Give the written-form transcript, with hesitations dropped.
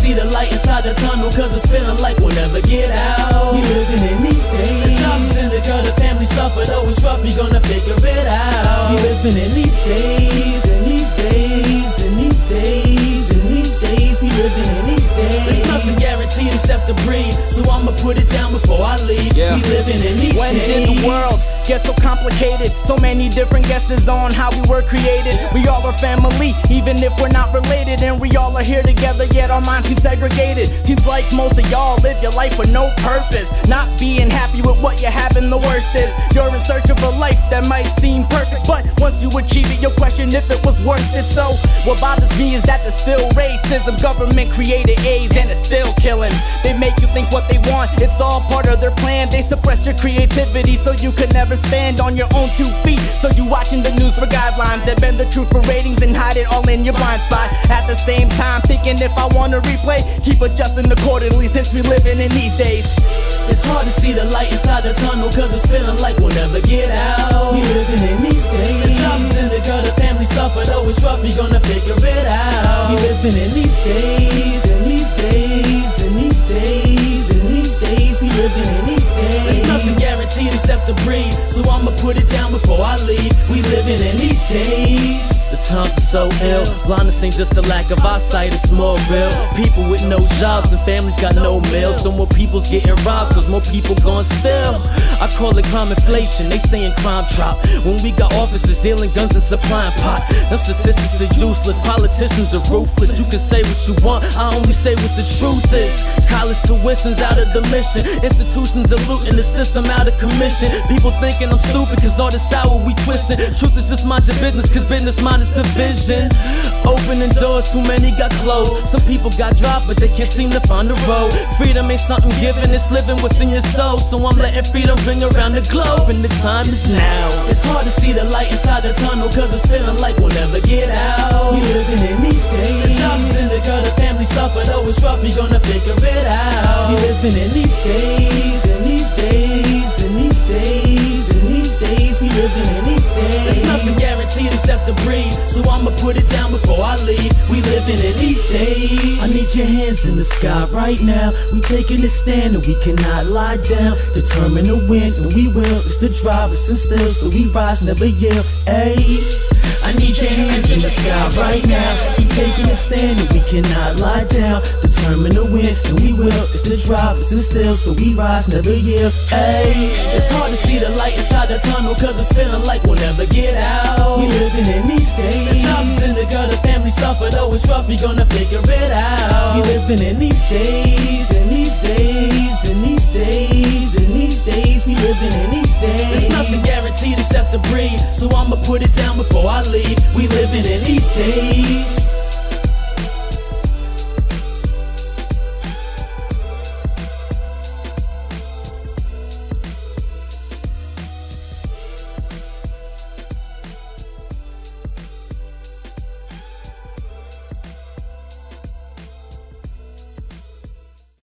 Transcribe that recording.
see the light inside the tunnel, cause it's feeling like we'll never get out. We living in these days. The job's in the gutter, family suffer, though it's rough, we gonna figure it out. We living in these days, in these days, in these days, in these days. We living in these days. There's nothing guaranteed except to breathe, so I'ma put it down before I leave. We living in these days. When did the world get so complicated? So many different guesses on how we were created. We all are family, even if we're not related. And we all are here together, yet our minds seem segregated. Seems like most of y'all live your life with no purpose, not being happy with what you have, and the worst is you're in search of a life that might seem perfect, but once you achieve it, you'll question if it was worth it. So what bothers me is that there's still racism. Government created AIDS and it's still killing. They make you think what they want, it's all part of their plan. They suppress your creativity so you could never stand on your own 2 feet. So you watching the news for guidelines that bend the truth for ratings and hide it all in your blind spot. At the same time thinking if I wanna replay, keep adjusting accordingly since we living in these days. It's hard to see the light inside the tunnel, cause it's feeling like we'll never get out. We living in these days. The job's in the gutter, family suffer, though it's rough, we gonna figure it out. We living in these days, in these days, in these days, in these days. We living in these days. There's nothing guaranteed except to breathe, so I'ma put it down before I leave. We living in these days. The times are so ill, blindness ain't just a lack of eyesight, it's more real. People with no jobs and families got no meals, so more people's getting robbed cause more people gon' steal. I call it crime inflation, they saying crime drop when we got officers dealing guns and supplying pot. Them statistics are useless, politicians are ruthless. You can say what you want, I only say what the truth is. College tuition's out of the mission, institutions are looting, the system out of commission. People thinking I'm stupid cause all this hour we twisted. Truth is just mind your business cause business mind is division. Opening doors, too many got closed. Some people got dropped but they can't seem to find the road. Freedom ain't something given, it's living what's in your soul. So I'm letting freedom ring around the globe and the time is now. It's hard to see the light inside the tunnel cause it's feeling like we'll never get out. We living in these days. The job's in the gutter, family suffer, though it's rough, we gonna figure it out. We living in these days, in these days, in these days, in these days. We living in these days. There's nothing guaranteed except to breathe, so I'ma put it down before I leave. We living in these days. I need your hands in the sky right now. We taking a stand and we cannot lie down. Determined to win and we will. It's the drive, it's still, so we rise, never yield. Ayy, I need your hands in the sky right now. We taking a stand and we cannot lie down. Determined to win and we will. It's the drive, it's still, so we rise, never yield. Ayy, it's hard to see the light inside the tunnel cause it's feeling like we'll never get out. We living in these days. The job's in the gutter, family suffer, though it's rough, we gonna figure it out. We living in these days, in these days, in these days, in these days. We living in these days. There's nothing guaranteed except to breathe, so I'ma put it down before I leave. We living in these days.